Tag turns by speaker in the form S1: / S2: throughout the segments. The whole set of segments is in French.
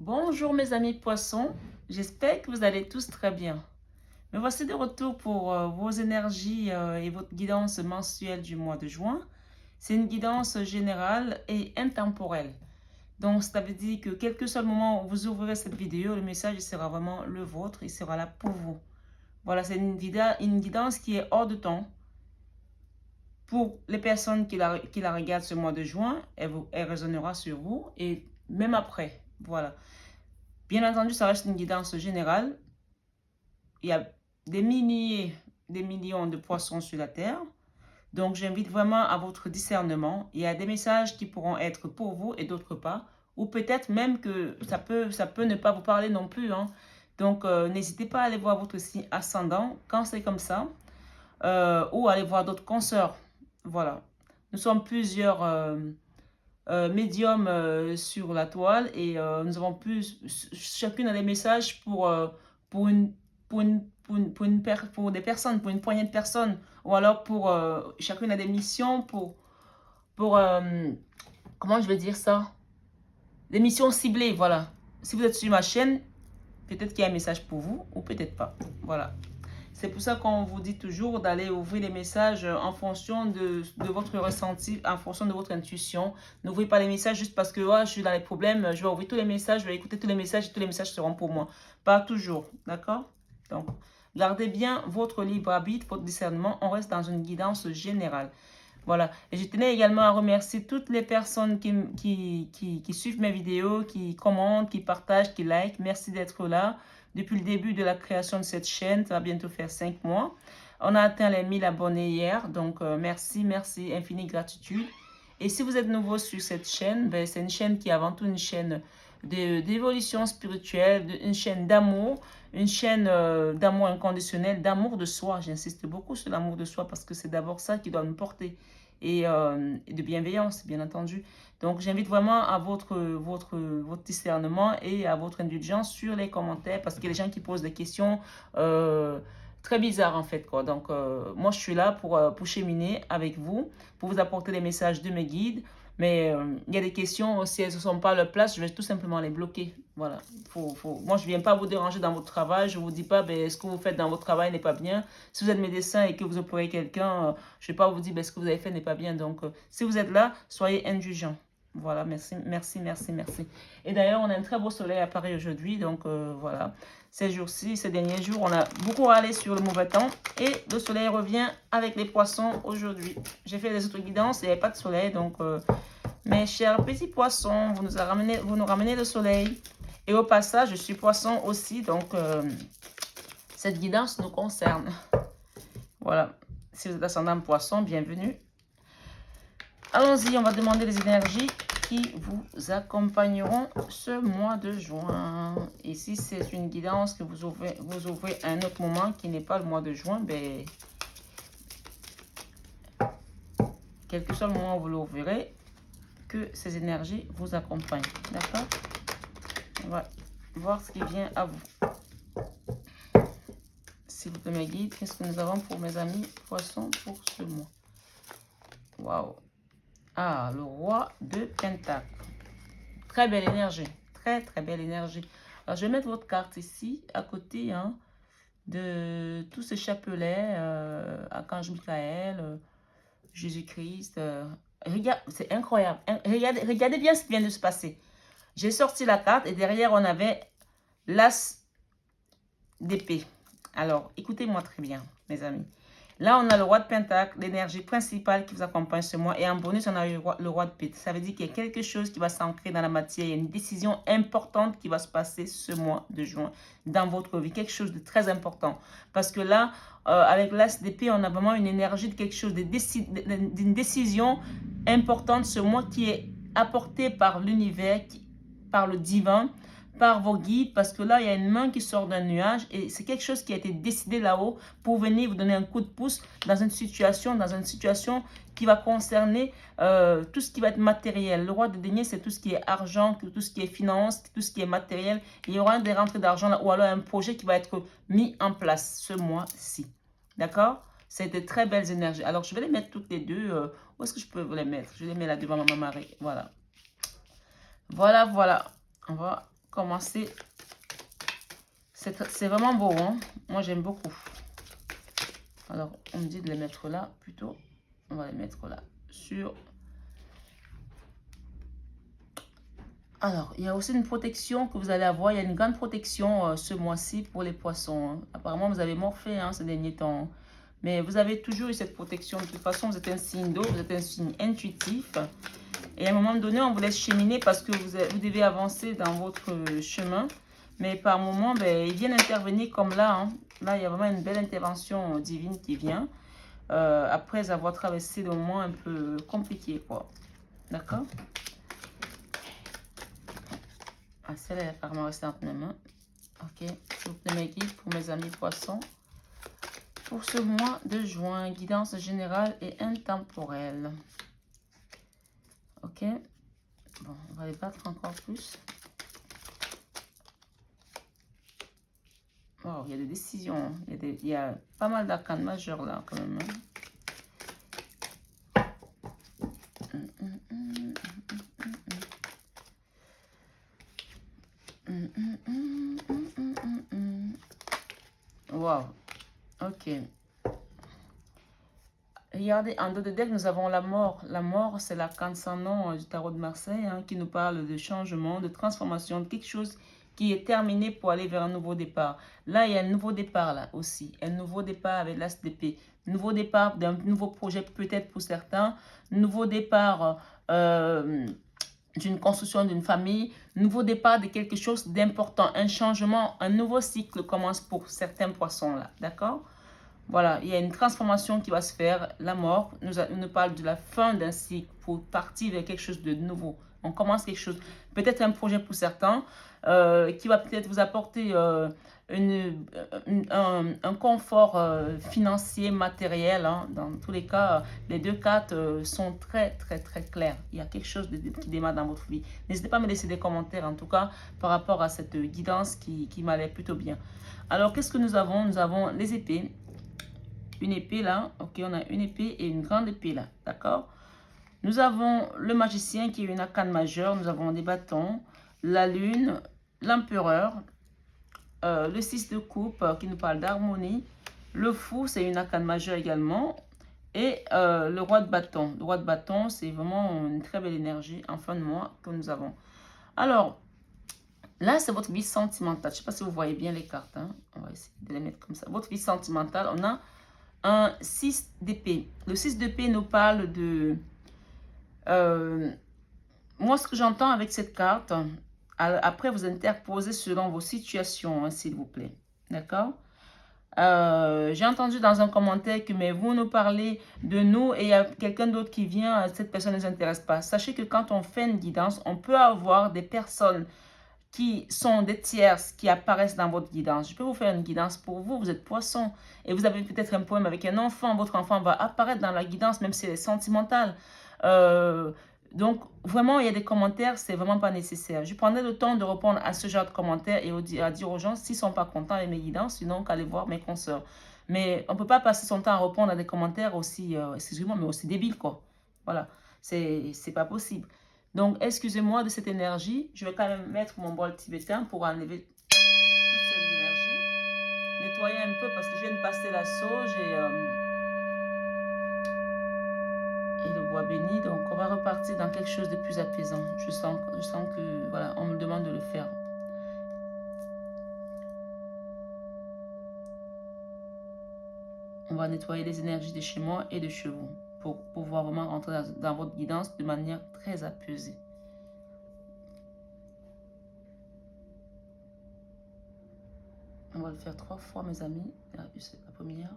S1: Bonjour mes amis poissons, j'espère que vous allez tous très bien. Me voici de retour pour vos énergies et votre guidance mensuelle du mois de juin. C'est une guidance générale et intemporelle. Donc ça veut dire que quel que soit le moment où vous ouvrirez cette vidéo, le message sera vraiment le vôtre, il sera là pour vous. Voilà, c'est une guidance qui est hors de temps. Pour les personnes qui la regardent ce mois de juin, elle résonnera sur vous et même après. Voilà. Bien entendu, ça reste une guidance générale. Il y a des milliers, des millions de poissons sur la Terre. Donc, j'invite vraiment à votre discernement. Il y a des messages qui pourront être pour vous et d'autres pas. Ou peut-être même que ça peut ne pas vous parler non plus, hein. Donc, n'hésitez pas à aller voir votre signe ascendant quand c'est comme ça. Ou aller voir d'autres consoeurs. Voilà. Nous sommes plusieurs médiums sur la toile et nous avons chacune a des messages pour une, pour des personnes, pour une poignée de personnes, ou alors pour chacune a des missions pour comment je vais dire ça? Des missions ciblées, voilà. Si vous êtes sur ma chaîne, peut-être qu'il y a un message pour vous ou peut-être pas. Voilà. C'est pour ça qu'on vous dit toujours d'aller ouvrir les messages en fonction de votre ressenti, en fonction de votre intuition. N'ouvrez pas les messages juste parce que je suis dans les problèmes, je vais ouvrir tous les messages, je vais écouter tous les messages et tous les messages seront pour moi. Pas toujours, d'accord? Donc, gardez bien votre libre arbitre, votre discernement. On reste dans une guidance générale. Voilà. Et je tenais également à remercier toutes les personnes qui suivent mes vidéos, qui commentent, qui partagent, qui like. Merci d'être là. Depuis le début de la création de cette chaîne, ça va bientôt faire 5 mois. On a atteint les 1000 abonnés hier. Donc, merci, merci, infinie gratitude. Et si vous êtes nouveau sur cette chaîne, ben, c'est une chaîne qui est avant tout une chaîne d'évolution spirituelle, une chaîne d'amour, une chaîne d'amour inconditionnel, d'amour de soi. J'insiste beaucoup sur l'amour de soi parce que c'est d'abord ça qui doit nous porter et de bienveillance, bien entendu. Donc, j'invite vraiment à votre discernement et à votre indulgence sur les commentaires parce qu'il y a des gens qui posent des questions très bizarres, en fait, quoi. Donc, moi, je suis là pour cheminer avec vous, pour vous apporter les messages de mes guides. Mais il y a des questions, si elles ne sont pas à leur place, je vais tout simplement les bloquer. Voilà. Moi, je ne viens pas vous déranger dans votre travail. Je ne vous dis pas, ben, ce que vous faites dans votre travail n'est pas bien. Si vous êtes médecin et que vous opérez quelqu'un, je ne vais pas vous dire, ben, ce que vous avez fait n'est pas bien. Donc, si vous êtes là, soyez indulgents. Voilà, merci, merci, merci, merci. Et d'ailleurs, on a un très beau soleil à Paris aujourd'hui. Donc, voilà. Ces jours-ci, ces derniers jours, on a beaucoup râlé sur le mauvais temps. Et le soleil revient avec les poissons aujourd'hui. J'ai fait les autres guidances, il n'y avait pas de soleil. Donc, mes chers petits poissons, vous nous ramenez le soleil. Et au passage, je suis poisson aussi. Donc, cette guidance nous concerne. Voilà. Si vous êtes ascendant poisson, bienvenue. Allons-y, on va demander les énergies qui vous accompagneront ce mois de juin. Et si c'est une guidance que vous ouvrez à un autre moment qui n'est pas le mois de juin, ben, quel que soit le moment où vous l'ouvrirez, que ces énergies vous accompagnent. D'accord? On va voir ce qui vient à vous. S'il vous plaît, mes guides, qu'est-ce que nous avons pour mes amis poissons pour ce mois? Waouh! Ah, le roi de Pentacle. Très belle énergie. Très, très belle énergie. Alors, je vais mettre votre carte ici, à côté de tout ce chapelet. Archange Michael, Jésus-Christ. Regarde, c'est incroyable. Regardez bien ce qui vient de se passer. J'ai sorti la carte et derrière, on avait l'as d'épée. Alors, écoutez-moi très bien, mes amis. Là, on a le roi de Pentacle, l'énergie principale qui vous accompagne ce mois. Et en bonus, on a le roi de Pente. Ça veut dire qu'il y a quelque chose qui va s'ancrer dans la matière. Il y a une décision importante qui va se passer ce mois de juin dans votre vie. Quelque chose de très important. Parce que là, avec l'as d'épée, on a vraiment une énergie de quelque chose, d'une décision importante ce mois qui est apportée par l'univers, par le divin, par vos guides, parce que là, il y a une main qui sort d'un nuage et c'est quelque chose qui a été décidé là-haut pour venir vous donner un coup de pouce dans une situation qui va concerner tout ce qui va être matériel. Le roi de denier, c'est tout ce qui est argent, tout ce qui est finance, tout ce qui est matériel. Il y aura des rentrées d'argent là, ou alors un projet qui va être mis en place ce mois-ci. D'accord? C'est de très belles énergies. Alors, je vais les mettre toutes les deux. Où est-ce que je peux vous les mettre? Je les mets là devant ma marée. Voilà. Voilà, voilà. On va commencer. C'est vraiment beau, hein? Moi, j'aime beaucoup. Alors, on me dit de les mettre là, plutôt. On va les mettre là, sur... Alors, il y a aussi une protection que vous allez avoir. Il y a une grande protection ce mois-ci pour les poissons, hein. Apparemment, vous avez morphé ces derniers temps, hein. Mais vous avez toujours eu cette protection. De toute façon, vous êtes un signe d'eau, vous êtes un signe intuitif. Et à un moment donné, on vous laisse cheminer parce que vous devez avancer dans votre chemin. Mais par moment, ben, ils viennent intervenir comme là, hein. Là, il y a vraiment une belle intervention divine qui vient. Après avoir traversé des moments un peu compliqués, quoi. D'accord? Ah, celle-là est apparemment restée entre mes mains. Ok. S'il vous plaît, mes guides pour mes amis poissons. Pour ce mois de juin, guidance générale et intemporelle. Ok. Bon, on va les battre encore plus. Oh, il y a des décisions. Il y a pas mal d'arcanes majeures là, quand même, hein. Wow. Ok. Regardez, en dos de deck, nous avons la mort. La mort, c'est l'arcane sans nom du tarot de Marseille, hein, qui nous parle de changement, de transformation, de quelque chose qui est terminé pour aller vers un nouveau départ. Là, il y a un nouveau départ, là, aussi. Un nouveau départ avec l'as d'épée. Nouveau départ d'un nouveau projet, peut-être pour certains. Nouveau départ d'une construction d'une famille. Nouveau départ de quelque chose d'important. Un changement, un nouveau cycle commence pour certains poissons, là. D'accord? Voilà, il y a une transformation qui va se faire. La mort nous parle de la fin d'un cycle pour partir vers quelque chose de nouveau. On commence quelque chose, peut-être un projet pour certains, qui va peut-être vous apporter un confort financier, matériel, hein. Dans tous les cas, les deux cartes sont très, très, très claires. Il y a quelque chose qui démarre dans votre vie. N'hésitez pas à me laisser des commentaires, en tout cas, par rapport à cette guidance qui m'allait plutôt bien. Alors, qu'est-ce que nous avons? Nous avons les épées. Une épée là, ok, on a une épée et une grande épée là, d'accord? Nous avons le magicien qui est une arcane majeure, nous avons des bâtons, la lune, l'empereur, le 6 de coupe qui nous parle d'harmonie, le fou c'est une arcane majeure également, et le roi de bâton. Le roi de bâton c'est vraiment une très belle énergie en fin de mois que nous avons. Alors, là c'est votre vie sentimentale, je ne sais pas si vous voyez bien les cartes, hein? On va essayer de les mettre comme ça. Votre vie sentimentale, on a un 6 d'épée. Le 6 d'épée nous parle de... moi, ce que j'entends avec cette carte, après vous interposez selon vos situations, hein, s'il vous plaît. D'accord? J'ai entendu dans un commentaire que mais vous nous parlez de nous et il y a quelqu'un d'autre qui vient, cette personne ne nous intéresse pas. Sachez que quand on fait une guidance, on peut avoir des personnes qui sont des tierces qui apparaissent dans votre guidance. Je peux vous faire une guidance pour vous, vous êtes poisson et vous avez peut-être un problème avec un enfant, votre enfant va apparaître dans la guidance même si elle est sentimentale. Donc vraiment il y a des commentaires, c'est vraiment pas nécessaire. Je prendrai le temps de répondre à ce genre de commentaires et à dire aux gens s'ils sont pas contents avec mes guidances, sinon qu'aller voir mes consoeurs. Mais on peut pas passer son temps à répondre à des commentaires aussi, excusez-moi, mais aussi débiles quoi. Voilà, c'est pas possible. Donc, excusez-moi de cette énergie. Je vais quand même mettre mon bol tibétain pour enlever toute cette énergie. Nettoyer un peu parce que je viens de passer la sauge et le bois béni. Donc, on va repartir dans quelque chose de plus apaisant. Je sens que, voilà, on me demande de le faire. On va nettoyer les énergies de chez moi et de chez vous pour pouvoir vraiment rentrer dans votre guidance de manière très apaisée. On va le faire 3 fois, mes amis. C'est la première.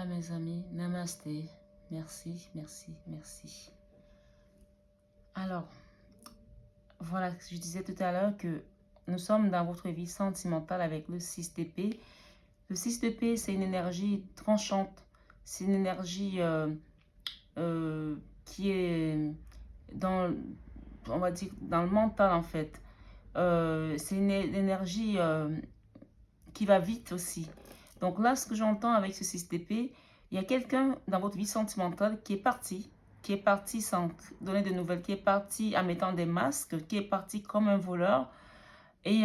S1: Voilà mes amis, namasté. Merci, merci, merci. Alors, voilà, je disais tout à l'heure que nous sommes dans votre vie sentimentale avec le 6 d'épée. Le 6 d'épée, c'est une énergie tranchante. C'est une énergie qui est dans, on va dire, dans le mental en fait. C'est une énergie qui va vite aussi. Donc là, ce que j'entends avec ce 6 d'épée, il y a quelqu'un dans votre vie sentimentale qui est parti sans donner de nouvelles, qui est parti en mettant des masques, qui est parti comme un voleur et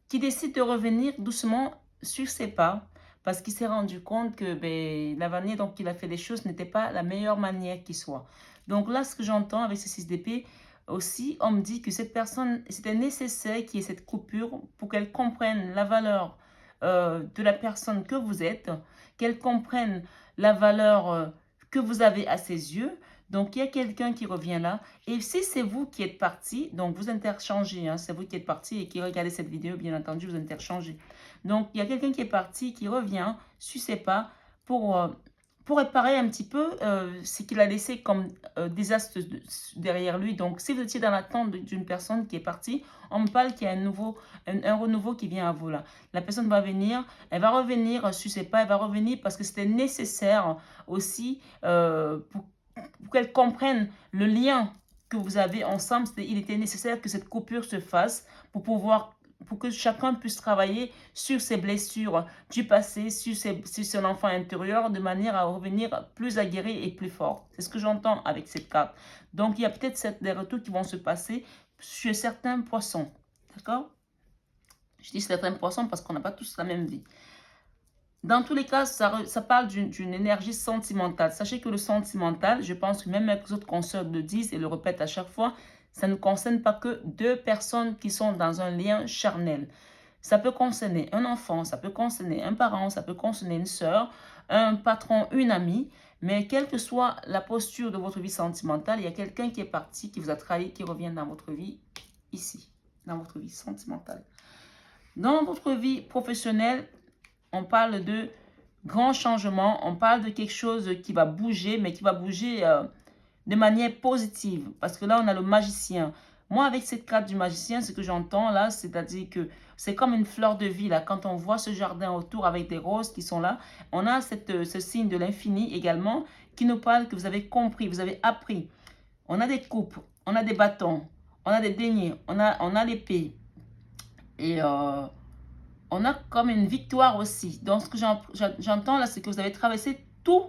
S1: qui décide de revenir doucement sur ses pas parce qu'il s'est rendu compte que ben, la manière dont il a fait les choses n'était pas la meilleure manière qui soit. Donc là, ce que j'entends avec ce 6 d'épée, aussi, on me dit que cette personne, c'était nécessaire qu'il y ait cette coupure pour qu'elle comprenne la valeur de la personne que vous êtes, qu'elle comprenne la valeur que vous avez à ses yeux. Donc, il y a quelqu'un qui revient là. Et si c'est vous qui êtes parti, donc vous interchangez, hein, c'est vous qui êtes parti et qui regardez cette vidéo, bien entendu, vous interchangez. Donc, il y a quelqu'un qui est parti, qui revient sur ses pas pour réparer un petit peu ce qu'il a laissé comme désastre derrière lui. Donc, si vous étiez dans l'attente d'une personne qui est partie, on me parle qu'il y a un renouveau qui vient à vous là. La personne va venir, elle va revenir sur ses pas, elle va revenir parce que c'était nécessaire aussi pour qu'elle comprenne le lien que vous avez ensemble. Il était nécessaire que cette coupure se fasse pour que chacun puisse travailler sur ses blessures du passé, sur son enfant intérieur, de manière à revenir plus aguerri et plus fort. C'est ce que j'entends avec cette carte. Donc, il y a peut-être des retours qui vont se passer chez certains poissons. D'accord? Je dis certains poissons parce qu'on n'a pas tous la même vie. Dans tous les cas, ça parle d'une énergie sentimentale. Sachez que le sentimental, je pense que même les autres consoeurs le disent et le répètent à chaque fois, ça ne concerne pas que deux personnes qui sont dans un lien charnel. Ça peut concerner un enfant, ça peut concerner un parent, ça peut concerner une sœur, un patron, une amie. Mais quelle que soit la posture de votre vie sentimentale, il y a quelqu'un qui est parti, qui vous a trahi, qui revient dans votre vie ici, dans votre vie sentimentale. Dans votre vie professionnelle, on parle de grands changements, on parle de quelque chose qui va bouger, mais qui va bouger de manière positive. Parce que là, on a le magicien. Moi, avec cette carte du magicien, ce que j'entends là, c'est-à-dire que c'est comme une fleur de vie. Là, quand on voit ce jardin autour avec des roses qui sont là, on a ce signe de l'infini également qui nous parle que vous avez compris, vous avez appris. On a des coupes, on a des bâtons, on a des deniers, on a l'épée. Et on a comme une victoire aussi. Donc, ce que j'entends là, c'est que vous avez traversé tout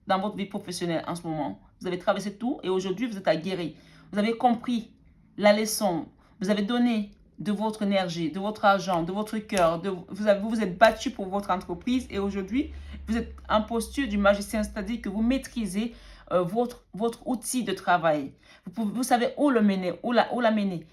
S1: dans votre vie professionnelle en ce moment. Vous avez traversé tout et aujourd'hui, vous êtes aguerri. Vous avez compris la leçon. Vous avez donné de votre énergie, de votre argent, de votre cœur. Vous vous êtes battu pour votre entreprise et aujourd'hui, vous êtes en posture du magicien, c'est-à-dire que vous maîtrisez votre outil de travail. Vous savez où le mener, où la mener.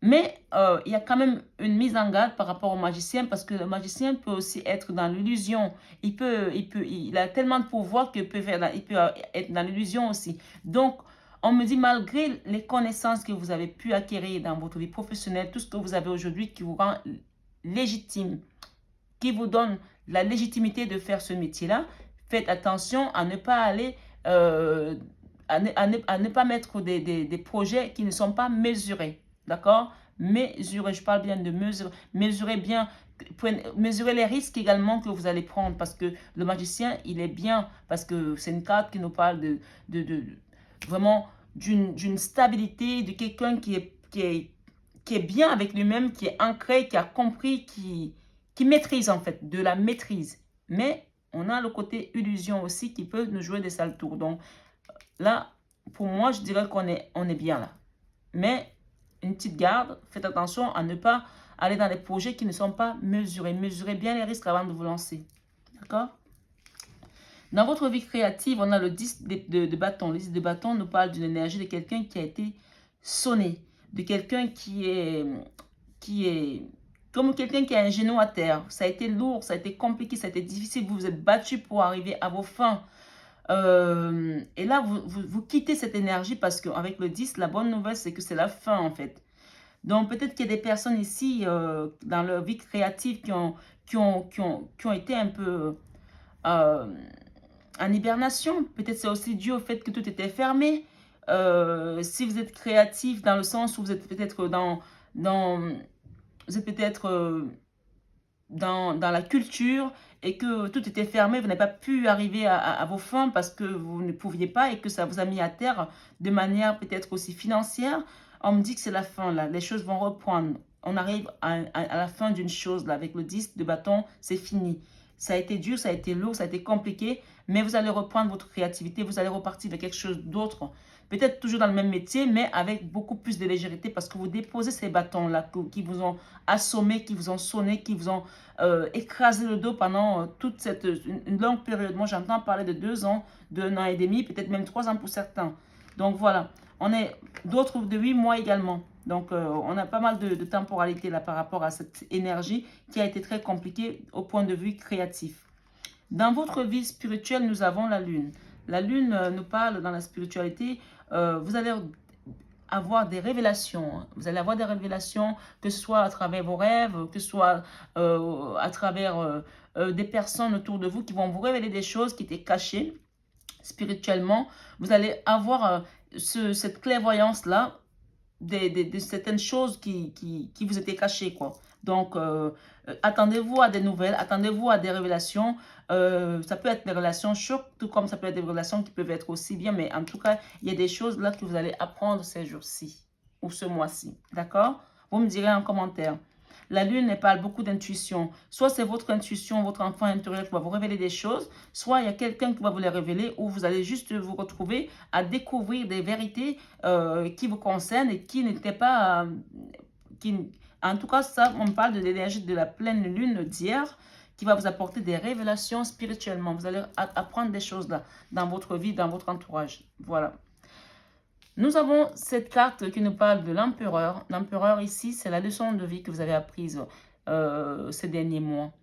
S1: Mais il y a quand même une mise en garde par rapport au magicien parce que le magicien peut aussi être dans l'illusion. Il a tellement de pouvoir qu'il peut être dans l'illusion aussi. Donc, on me dit malgré les connaissances que vous avez pu acquérir dans votre vie professionnelle, tout ce que vous avez aujourd'hui qui vous rend légitime, qui vous donne la légitimité de faire ce métier-là, faites attention à ne pas aller... à ne pas mettre des projets qui ne sont pas mesurés. D'accord? Mesurez, je parle bien de mesurer. Mesurez bien, mesurez les risques également que vous allez prendre parce que le magicien, il est bien, parce que c'est une carte qui nous parle vraiment d'une stabilité, de quelqu'un qui est bien avec lui-même, qui est ancré, qui a compris, qui maîtrise en fait, de la maîtrise. Mais on a le côté illusion aussi qui peut nous jouer des sales tours. Donc là, pour moi, je dirais qu'on est bien là. Mais une petite garde, faites attention à ne pas aller dans des projets qui ne sont pas mesurés. Mesurez bien les risques avant de vous lancer. D'accord? Dans votre vie créative, on a le 10 de bâton. Le 10 de bâton nous parle d'une énergie de quelqu'un qui a été sonné, de quelqu'un qui est comme quelqu'un qui a un genou à terre. Ça a été lourd, ça a été compliqué, ça a été difficile. Vous vous êtes battu pour arriver à vos fins. Et là, vous quittez cette énergie parce qu'avec le 10, la bonne nouvelle, c'est que c'est la fin en fait. Donc, peut-être qu'il y a des personnes ici dans leur vie créative qui ont été un peu en hibernation. Peut-être c'est aussi dû au fait que tout était fermé. Si vous êtes créatif dans le sens où vous êtes peut-être vous êtes peut-être dans la culture et que tout était fermé, vous n'avez pas pu arriver à vos fins parce que vous ne pouviez pas et que ça vous a mis à terre de manière peut-être aussi financière. On me dit que c'est la fin là, les choses vont reprendre. On arrive à la fin d'une chose là, avec le 10 de bâton, c'est fini. Ça a été dur, ça a été lourd, ça a été compliqué, mais vous allez reprendre votre créativité, vous allez repartir vers quelque chose d'autre. Peut-être toujours dans le même métier, mais avec beaucoup plus de légèreté parce que vous déposez ces bâtons-là qui vous ont assommé, qui vous ont sonné, qui vous ont écrasé le dos pendant toute une longue période. Moi, j'entends parler de 2 ans, d'1 an et demi, peut-être même 3 ans pour certains. Donc voilà, on est d'autres de 8 mois également. Donc on a pas mal de temporalité là par rapport à cette énergie qui a été très compliquée au point de vue créatif. Dans votre vie spirituelle, nous avons la lune. La lune nous parle dans la spiritualité, vous allez avoir des révélations. Vous allez avoir des révélations, que ce soit à travers vos rêves, que ce soit à travers des personnes autour de vous qui vont vous révéler des choses qui étaient cachées spirituellement. Vous allez avoir cette clairvoyance-là de certaines choses qui vous étaient cachées, quoi. Donc, attendez-vous à des nouvelles, attendez-vous à des révélations. Ça peut être des relations chocs, tout comme ça peut être des relations qui peuvent être aussi bien. Mais en tout cas, il y a des choses là que vous allez apprendre ces jours-ci ou ce mois-ci. D'accord? Vous me direz en commentaire. La lune, elle parle beaucoup d'intuition. Soit c'est votre intuition, votre enfant intérieur qui va vous révéler des choses, soit il y a quelqu'un qui va vous les révéler ou vous allez juste vous retrouver à découvrir des vérités qui vous concernent et qui n'étaient pas... en tout cas, ça, on parle de l'énergie de la pleine lune d'hier qui va vous apporter des révélations spirituellement. Vous allez apprendre des choses là dans votre vie, dans votre entourage. Voilà. Nous avons cette carte qui nous parle de l'empereur. L'empereur ici, c'est la leçon de vie que vous avez apprise ces derniers mois.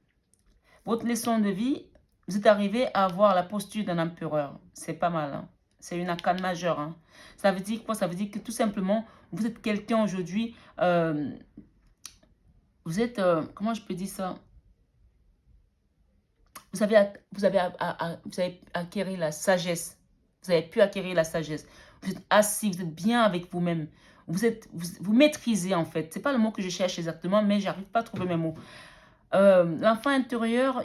S1: Votre leçon de vie, vous êtes arrivé à avoir la posture d'un empereur. C'est pas mal. Hein? C'est une arcane majeure. Hein? Ça veut dire quoi? Ça veut dire que tout simplement, vous êtes quelqu'un aujourd'hui. Vous êtes, comment je peux dire ça? Vous avez acquéri la sagesse. Vous avez pu acquérir la sagesse. Vous êtes assis, vous êtes bien avec vous-même. Vous maîtrisez en fait. Ce n'est pas le mot que je cherche exactement, mais j'arrive pas à trouver mes mots. L'enfant intérieur,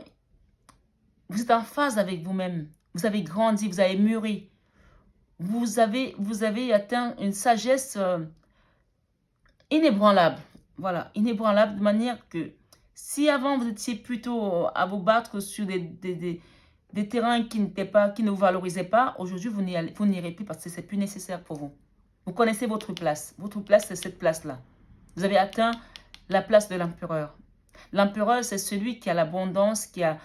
S1: vous êtes en phase avec vous-même. Vous avez grandi, vous avez mûri. Vous avez atteint une sagesse inébranlable. Voilà, inébranlable de manière que si avant vous étiez plutôt à vous battre sur des terrains qui ne vous valorisaient pas, aujourd'hui vous n'irez plus parce que c'est plus nécessaire pour vous. Vous connaissez votre place. Votre place, c'est cette place-là. Vous avez atteint la place de l'empereur. L'empereur, c'est celui qui a l'abondance, qui a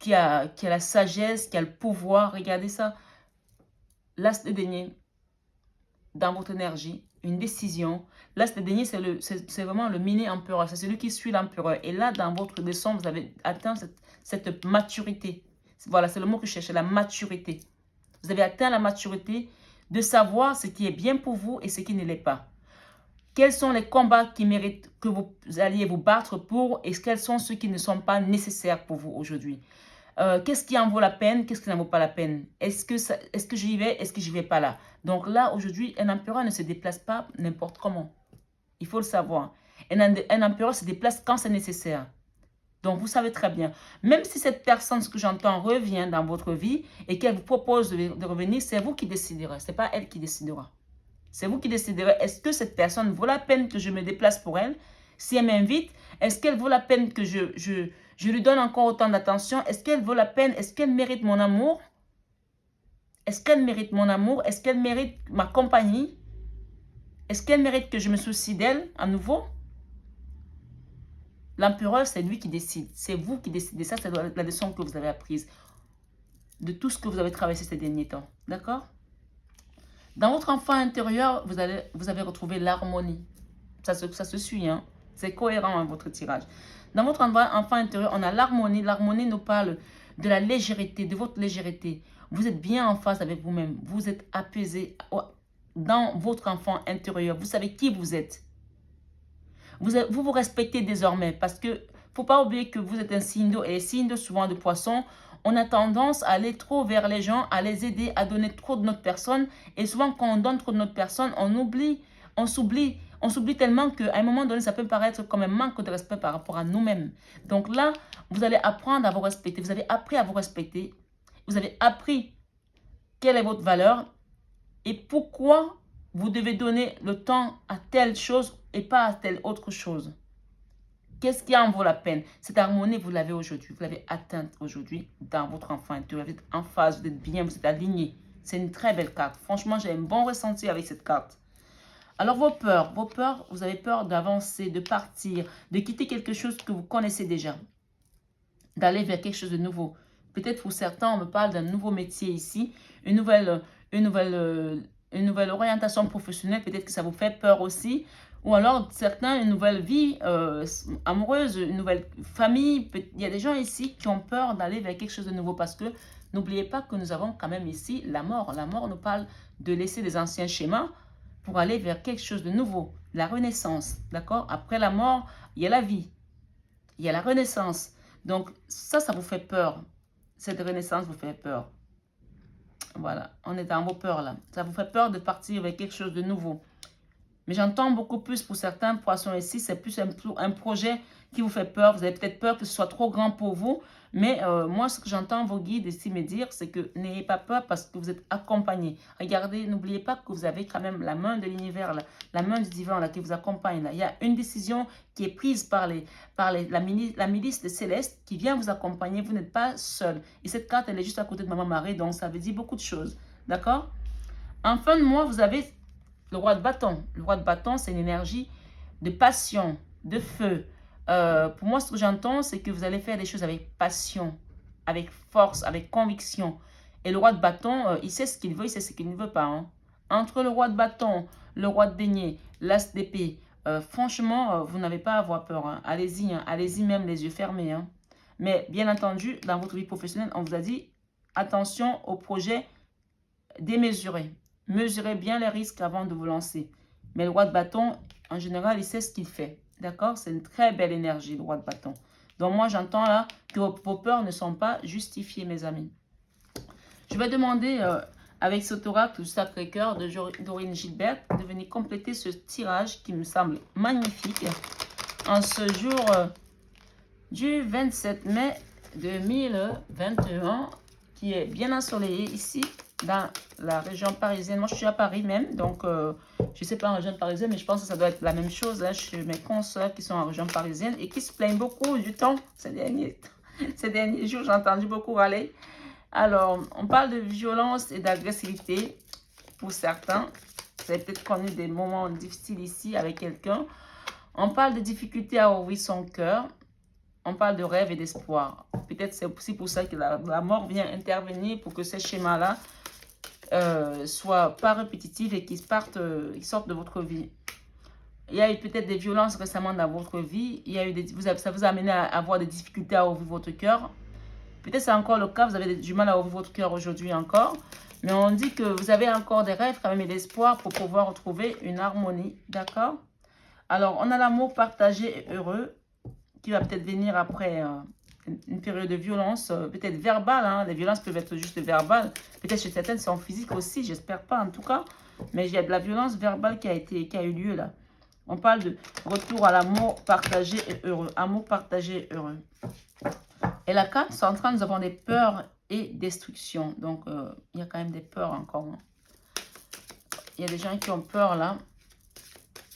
S1: la sagesse, qui a le pouvoir. Regardez ça. L'as de denier dans votre énergie, une décision. L'as de denier, c'est vraiment le mini-empereur. C'est celui qui suit l'empereur. Et là, dans votre leçon, vous avez atteint cette maturité. Voilà, c'est le mot que je cherchais, la maturité. Vous avez atteint la maturité de savoir ce qui est bien pour vous et ce qui ne l'est pas. Quels sont les combats qui méritent que vous alliez vous battre pour et quels sont ceux qui ne sont pas nécessaires pour vous aujourd'hui? Qu'est-ce qui en vaut la peine? Qu'est-ce qui n'en vaut pas la peine? Est-ce que j'y vais? Est-ce que je ne vais pas là? Donc là, aujourd'hui, un empereur ne se déplace pas n'importe comment. Il faut le savoir. Un empereur se déplace quand c'est nécessaire. Donc, vous savez très bien. Même si cette personne, ce que j'entends, revient dans votre vie et qu'elle vous propose de revenir, c'est vous qui déciderez. Ce n'est pas elle qui décidera. C'est vous qui déciderez. Est-ce que cette personne vaut la peine que je me déplace pour elle? Si elle m'invite, est-ce qu'elle vaut la peine que je lui donne encore autant d'attention? Est-ce qu'elle vaut la peine? Est-ce qu'elle mérite mon amour? Est-ce qu'elle mérite mon amour? Est-ce qu'elle mérite ma compagnie? Est-ce qu'elle mérite que je me soucie d'elle à nouveau? L'empereur, c'est lui qui décide. C'est vous qui décidez. Ça, c'est la leçon que vous avez apprise de tout ce que vous avez traversé ces derniers temps. D'accord? Dans votre enfant intérieur, vous avez retrouvé l'harmonie. Ça se suit, hein? C'est cohérent, hein, votre tirage. Dans votre enfant intérieur, on a l'harmonie. L'harmonie nous parle de la légèreté, de votre légèreté. Vous êtes bien en face avec vous-même. Vous êtes apaisé dans votre enfant intérieur. Vous savez qui vous êtes. Vous respectez désormais parce que faut pas oublier que vous êtes un signe d'eau et les signes d'eau souvent de poisson, On a tendance à aller trop vers les gens, à les aider, à donner trop de notre personne. Et souvent, quand on donne trop de notre personne, on s'oublie tellement qu'à un moment donné, ça peut paraître comme un manque de respect par rapport à nous-mêmes. Donc là, vous allez apprendre à vous respecter. Vous avez appris à vous respecter. Vous avez appris quelle est votre valeur et pourquoi vous devez donner le temps à telle chose et pas à telle autre chose. Qu'est-ce qui en vaut la peine? Cette harmonie, vous l'avez aujourd'hui. Vous l'avez atteinte aujourd'hui dans votre enfant intérieur. Vous êtes en phase, vous êtes bien, vous êtes aligné. C'est une très belle carte. Franchement, j'ai un bon ressenti avec cette carte. Alors, vos peurs, vous avez peur d'avancer, de partir, de quitter quelque chose que vous connaissez déjà, d'aller vers quelque chose de nouveau. Peut-être pour certains, on me parle d'un nouveau métier ici, une nouvelle orientation professionnelle. Peut-être que ça vous fait peur aussi. Ou alors, certains, une nouvelle vie amoureuse, une nouvelle famille. Il y a des gens ici qui ont peur d'aller vers quelque chose de nouveau parce que n'oubliez pas que nous avons quand même ici la mort. La mort nous parle de laisser des anciens schémas pour aller vers quelque chose de nouveau. La renaissance, d'accord? Après la mort, il y a la vie. Il y a la renaissance. Donc, ça vous fait peur. Cette renaissance vous fait peur. Voilà, on est dans vos peurs là. Ça vous fait peur de partir vers quelque chose de nouveau. Mais j'entends beaucoup plus pour certains poissons ici, c'est plus un projet qui vous fait peur. Vous avez peut-être peur que ce soit trop grand pour vous. Mais moi, ce que j'entends vos guides ici me dire, c'est que n'ayez pas peur parce que vous êtes accompagné. Regardez, n'oubliez pas que vous avez quand même la main de l'univers, la main du divin là, qui vous accompagne. Là. Il y a une décision qui est prise par la milice des célestes qui vient vous accompagner. Vous n'êtes pas seul. Et cette carte, elle est juste à côté de Maman Marie, donc ça veut dire beaucoup de choses. D'accord? En fin de mois, vous avez le roi de bâton. Le roi de bâton, c'est une énergie de passion, de feu. Pour moi, ce que j'entends, c'est que vous allez faire des choses avec passion, avec force, avec conviction. Et le roi de bâton, il sait ce qu'il veut, il sait ce qu'il ne veut pas. Hein. Entre le roi de bâton, le roi de denier, l'as d'épée, franchement, vous n'avez pas à avoir peur. Hein. Allez-y, hein. Allez-y même les yeux fermés. Hein. Mais bien entendu, dans votre vie professionnelle, on vous a dit, attention aux projets démesurés. Mesurez bien les risques avant de vous lancer. Mais le roi de bâton, en général, il sait ce qu'il fait. D'accord? C'est une très belle énergie, le roi de bâton. Donc moi, j'entends là que vos peurs ne sont pas justifiées, mes amis. Je vais demander avec cet oracle du Sacré-Cœur de Dorine Gilbert de venir compléter ce tirage qui me semble magnifique en ce jour du 27 mai 2021 qui est bien ensoleillé ici dans la région parisienne. Moi, je suis à Paris même, donc je ne sais pas en région parisienne, mais je pense que ça doit être la même chose hein, chez mes consoeurs qui sont en région parisienne et qui se plaignent beaucoup du temps ces derniers jours. J'ai entendu beaucoup râler. Alors, on parle de violence et d'agressivité pour certains. Vous avez peut-être connu des moments difficiles ici avec quelqu'un. On parle de difficultés à ouvrir son cœur. On parle de rêve et d'espoir. Peut-être c'est aussi pour ça que la mort vient intervenir pour que ces schémas-là soient pas répétitifs et qu'ils sortent de votre vie. Il y a eu peut-être des violences récemment dans votre vie. Il y a eu ça vous a amené à avoir des difficultés à ouvrir votre cœur. Peut-être c'est encore le cas, vous avez du mal à ouvrir votre cœur aujourd'hui encore. Mais on dit que vous avez encore des rêves quand même et l'espoir pour pouvoir retrouver une harmonie. D'accord? Alors, on a l'amour partagé et heureux qui va peut-être venir après une période de violence, peut-être verbale. Hein. Les violences peuvent être juste verbales. Peut-être chez certaines, c'est en physique aussi, j'espère pas en tout cas. Mais il y a de la violence verbale qui a eu lieu là. On parle de retour à l'amour partagé et heureux. Amour partagé et heureux. Et la carte centrale, nous avons des peurs et destruction. Donc, il y a quand même des peurs encore. Hein. Il y a des gens qui ont peur là.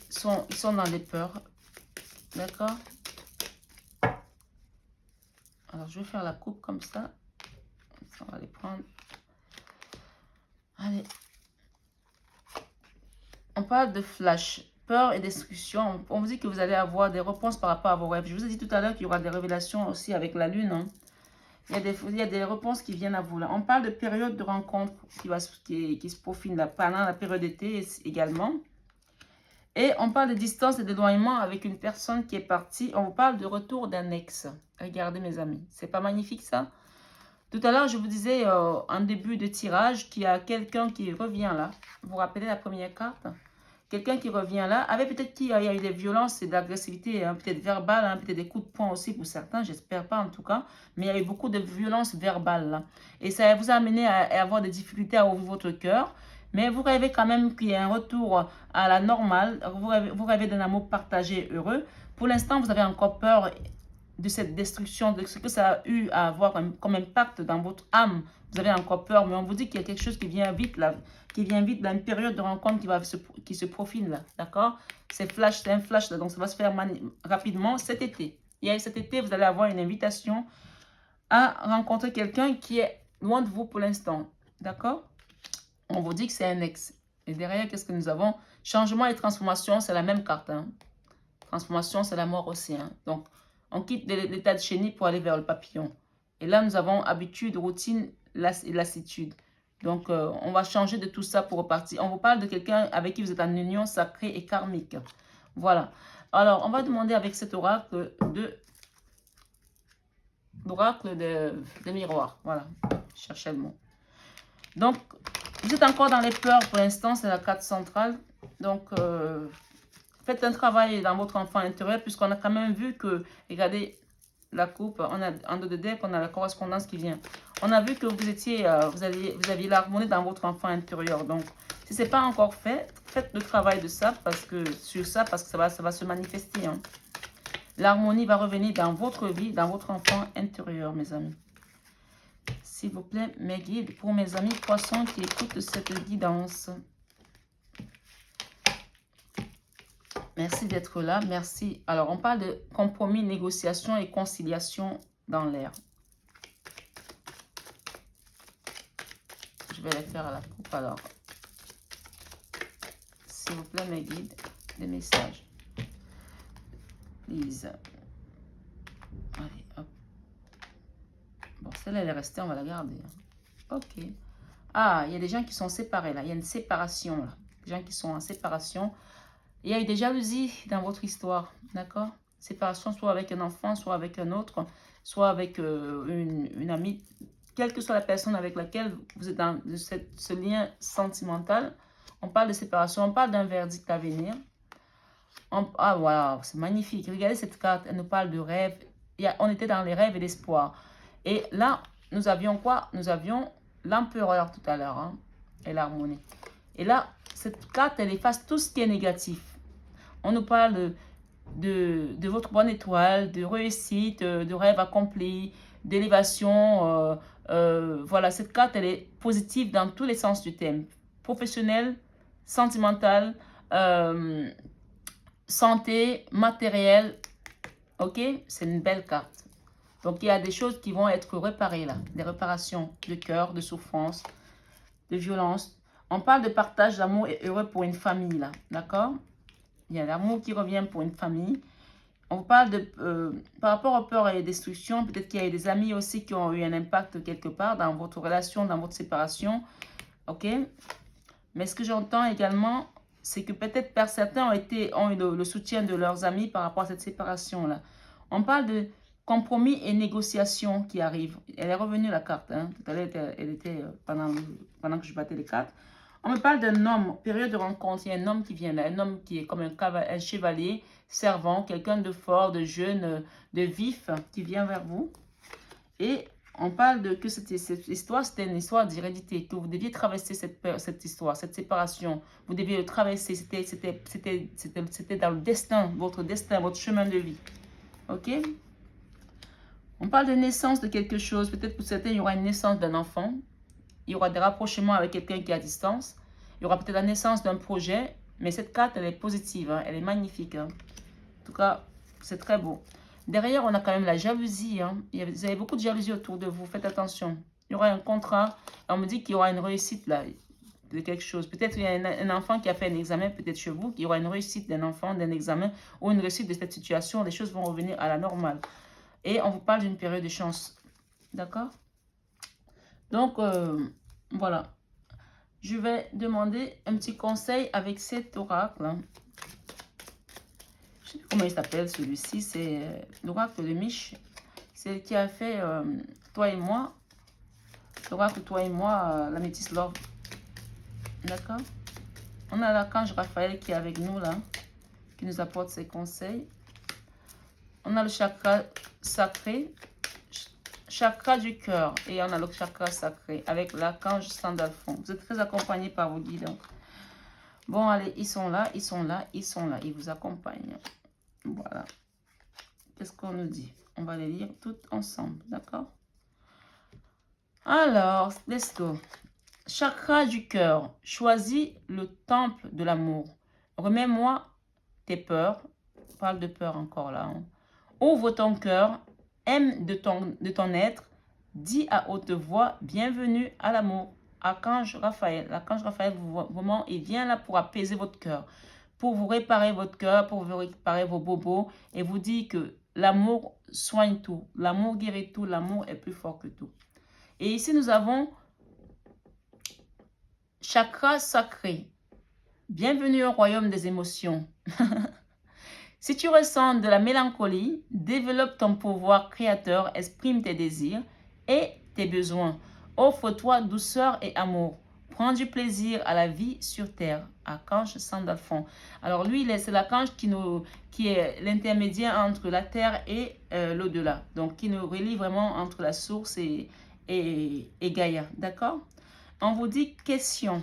S1: Ils sont dans des peurs. D'accord? Alors, je vais faire la coupe comme ça. On va les prendre. Allez. On parle de flash. Peur et destruction. On vous dit que vous allez avoir des réponses par rapport à vos rêves. Je vous ai dit tout à l'heure qu'il y aura des révélations aussi avec la lune. Hein. Il y a des réponses qui viennent à vous. Là. On parle de période de rencontre qui se profile là, pendant la période d'été également. Et on parle de distance et d'éloignement avec une personne qui est partie. On vous parle de retour d'un ex. Regardez mes amis. C'est pas magnifique ça? Tout à l'heure, je vous disais en début de tirage qu'il y a quelqu'un qui revient là. Vous vous rappelez la première carte? quelqu'un qui revient là, avec peut-être qu'il y a eu des violences et de l'agressivité, hein, peut-être verbale, hein, peut-être des coups de poing aussi pour certains, j'espère pas en tout cas, mais il y a eu beaucoup de violences verbales là. Et ça vous a amené à avoir des difficultés à ouvrir votre cœur, mais vous rêvez quand même qu'il y ait un retour à la normale, vous rêvez d'un amour partagé heureux. Pour l'instant, vous avez encore peur de cette destruction, de ce que ça a eu à avoir comme impact dans votre âme. Vous avez encore peur, mais on vous dit qu'il y a quelque chose qui vient vite là, une période de rencontre qui se profile là, d'accord? C'est un flash là, donc ça va se faire rapidement cet été. Et cet été, vous allez avoir une invitation à rencontrer quelqu'un qui est loin de vous pour l'instant, d'accord? On vous dit que c'est un ex. Et derrière, qu'est-ce que nous avons? Changement et transformation, c'est la même carte, hein? Transformation, c'est la mort aussi, hein? Donc, on quitte l'état de chenille pour aller vers le papillon. Et là, nous avons habitude, routine, lassitude. Donc, on va changer de tout ça pour repartir. On vous parle de quelqu'un avec qui vous êtes en union sacrée et karmique. Voilà. Alors, on va demander avec cet oracle de miroir. Voilà. Cherchez le mot. Donc, vous êtes encore dans les peurs pour l'instant. C'est la carte centrale. Donc, faites un travail dans votre enfant intérieur, puisqu'on a quand même vu que, regardez la coupe, on a en dos de deck, on a la correspondance qui vient. On a vu que vous aviez l'harmonie dans votre enfant intérieur. Donc, si ce n'est pas encore fait, faites le travail de ça, parce que ça va se manifester. Hein. L'harmonie va revenir dans votre vie, dans votre enfant intérieur, mes amis. S'il vous plaît, mes guides, pour mes amis poissons qui écoutent cette guidance. Merci d'être là, merci. Alors, on parle de compromis, négociation et conciliation dans l'air. Je vais les faire à la coupe alors. S'il vous plaît, mes guides, des messages. Please. Allez, hop. Bon, celle-là, elle est restée, on va la garder. Ok. Ah, il y a des gens qui sont séparés là. Il y a une séparation là. Des gens qui sont en séparation. Il y a eu des jalousies dans votre histoire, d'accord? Séparation soit avec un enfant, soit avec un autre, soit avec une amie. Quelle que soit la personne avec laquelle vous êtes dans ce lien sentimental, on parle de séparation, on parle d'un verdict à venir. Ah, waouh, c'est magnifique. Regardez cette carte, elle nous parle de rêve. On était dans les rêves et l'espoir. Et là, nous avions quoi? Nous avions l'empereur tout à l'heure, hein, et l'harmonie. Et là, cette carte, elle efface tout ce qui est négatif. On nous parle de votre bonne étoile, de réussite, de rêve accompli, d'élévation. Voilà, cette carte, elle est positive dans tous les sens du thème. Professionnel, sentimental, santé, matériel. Ok? C'est une belle carte. Donc, il y a des choses qui vont être réparées là. Des réparations de cœur, de souffrance, de violence. On parle de partage d'amour et heureux pour une famille là. D'accord? Il y a l'amour qui revient pour une famille. On parle de, par rapport aux peurs et aux destructions, peut-être qu'il y a des amis aussi qui ont eu un impact quelque part dans votre relation, dans votre séparation. Ok? Mais ce que j'entends également, c'est que peut-être certains ont eu le soutien de leurs amis par rapport à cette séparation-là. On parle de compromis et négociation qui arrivent. Elle est revenue la carte. Hein. Tout à l'heure, elle était pendant que je battais les cartes. On me parle d'un homme, période de rencontre. Il y a un homme qui vient là, un homme qui est comme un chevalier, servant, quelqu'un de fort, de jeune, de vif, qui vient vers vous. Et on parle de que cette histoire, c'était une histoire d'hérédité, que vous deviez traverser cette histoire, cette séparation. Vous deviez le traverser, c'était dans le destin, votre chemin de vie. Ok? On parle de naissance de quelque chose. Peut-être pour certains, il y aura une naissance d'un enfant. Il y aura des rapprochements avec quelqu'un qui est à distance. Il y aura peut-être la naissance d'un projet. Mais cette carte, elle est positive. Hein, elle est magnifique. Hein. En tout cas, c'est très beau. Derrière, on a quand même la jalousie. Hein. Vous avez beaucoup de jalousie autour de vous. Faites attention. Il y aura un contrat. On me dit qu'il y aura une réussite là, de quelque chose. Peut-être qu'il y a un enfant qui a fait un examen, peut-être chez vous, qu'il y aura une réussite d'un enfant, d'un examen, ou une réussite de cette situation. Les choses vont revenir à la normale. Et on vous parle d'une période de chance. D'accord? Donc, voilà. Je vais demander un petit conseil avec cet oracle. Hein. Je ne sais plus comment il s'appelle celui-ci. C'est l'oracle de Mich. C'est qui a fait Toi et moi. L'oracle Toi et moi, la métisse Love. D'accord? On a l'archange Raphaël qui est avec nous là, qui nous apporte ses conseils. On a le chakra sacré, chakra du cœur, et on a le chakra sacré avec l'archange Sandalphon. Vous êtes très accompagné par vos guides. Bon, allez, ils sont là, ils sont là, ils sont là, ils vous accompagnent. Voilà. Qu'est-ce qu'on nous dit? On va les lire toutes ensemble, d'accord? Alors, let's go. Chakra du cœur, choisis le temple de l'amour. Remets-moi tes peurs. On parle de peur encore là. Hein. Ouvre ton cœur, aime de ton être. Dis à haute voix, bienvenue à l'amour. Archange Raphaël. L'archange Raphaël, vraiment, il vient là pour apaiser votre cœur. Pour vous réparer votre cœur, pour vous réparer vos bobos. Et vous dit que l'amour soigne tout. L'amour guérit tout. L'amour est plus fort que tout. Et ici, nous avons chakra sacré. Bienvenue au royaume des émotions. Si tu ressens de la mélancolie, développe ton pouvoir créateur, exprime tes désirs et tes besoins. Offre-toi douceur et amour. Prends du plaisir à la vie sur terre. Archange Sandalphon. Alors lui, c'est l'archange qui est l'intermédiaire entre la terre et l'au-delà. Donc qui nous relie vraiment entre la source et Gaïa. D'accord? On vous dit question.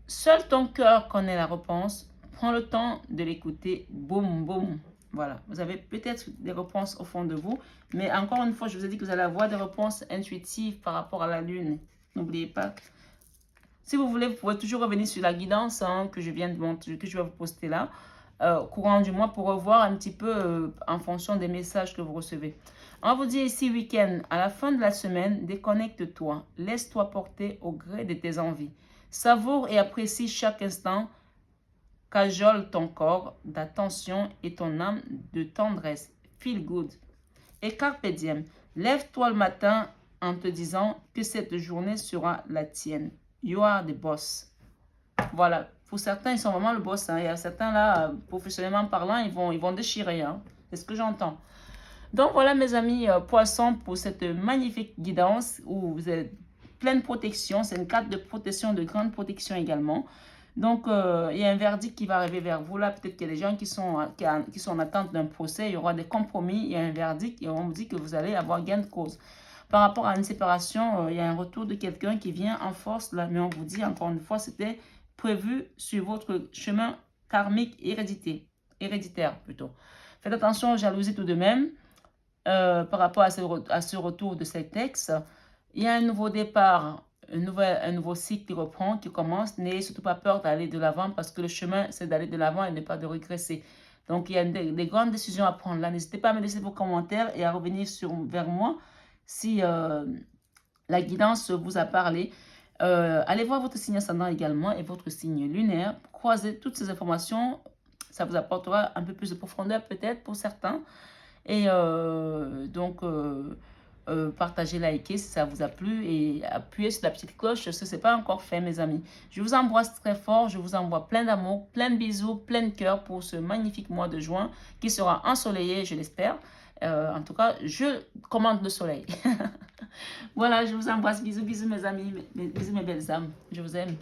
S1: Seul ton cœur connaît la réponse. Prends le temps de l'écouter. Boum, boum. Voilà. Vous avez peut-être des réponses au fond de vous. Mais encore une fois, je vous ai dit que vous allez avoir des réponses intuitives par rapport à la lune. N'oubliez pas. Si vous voulez, vous pouvez toujours revenir sur la guidance hein, que je viens de montrer, que je vais vous poster là, au courant du mois, pour revoir un petit peu en fonction des messages que vous recevez. On vous dit ici week-end, à la fin de la semaine, déconnecte-toi. Laisse-toi porter au gré de tes envies. Savoure et apprécie chaque instant. Cajole ton corps d'attention et ton âme de tendresse. Feel good. Et carpe diem. Lève-toi le matin en te disant que cette journée sera la tienne. You are the boss. Voilà. Pour certains, ils sont vraiment le boss. Hein. Il y a certains là, professionnellement parlant, ils vont déchirer. Hein. C'est ce que j'entends. Donc voilà mes amis poissons pour cette magnifique guidance où vous êtes pleine protection. C'est une carte de protection, de grande protection également. Donc il y a un verdict qui va arriver vers vous là. Peut-être qu'il y a des gens qui sont en attente d'un procès. Il y aura des compromis, il y a un verdict et on vous dit que vous allez avoir gain de cause. Par rapport à une séparation, il y a un retour de quelqu'un qui vient en force là. Mais on vous dit encore une fois, c'était prévu sur votre chemin karmique héréditaire plutôt. Faites attention aux jalousies tout de même. Par rapport à ce retour de ces textes, il y a un nouveau départ, un nouveau cycle qui reprend, qui commence. N'ayez surtout pas peur d'aller de l'avant parce que le chemin, c'est d'aller de l'avant et ne pas de régresser. Donc, il y a des grandes décisions à prendre là. N'hésitez pas à me laisser vos commentaires et à revenir vers moi si la guidance vous a parlé. Allez voir votre signe ascendant également et votre signe lunaire. Croisez toutes ces informations. Ça vous apportera un peu plus de profondeur peut-être pour certains. Et donc, partagez, likez si ça vous a plu et appuyez sur la petite cloche si ce n'est pas encore fait, mes amis. Je vous embrasse très fort, je vous envoie plein d'amour, plein de bisous, plein de cœur pour ce magnifique mois de juin qui sera ensoleillé, je l'espère. En tout cas, je commande le soleil. Voilà, je vous embrasse. Bisous, bisous, mes amis, bisous, mes belles âmes. Je vous aime.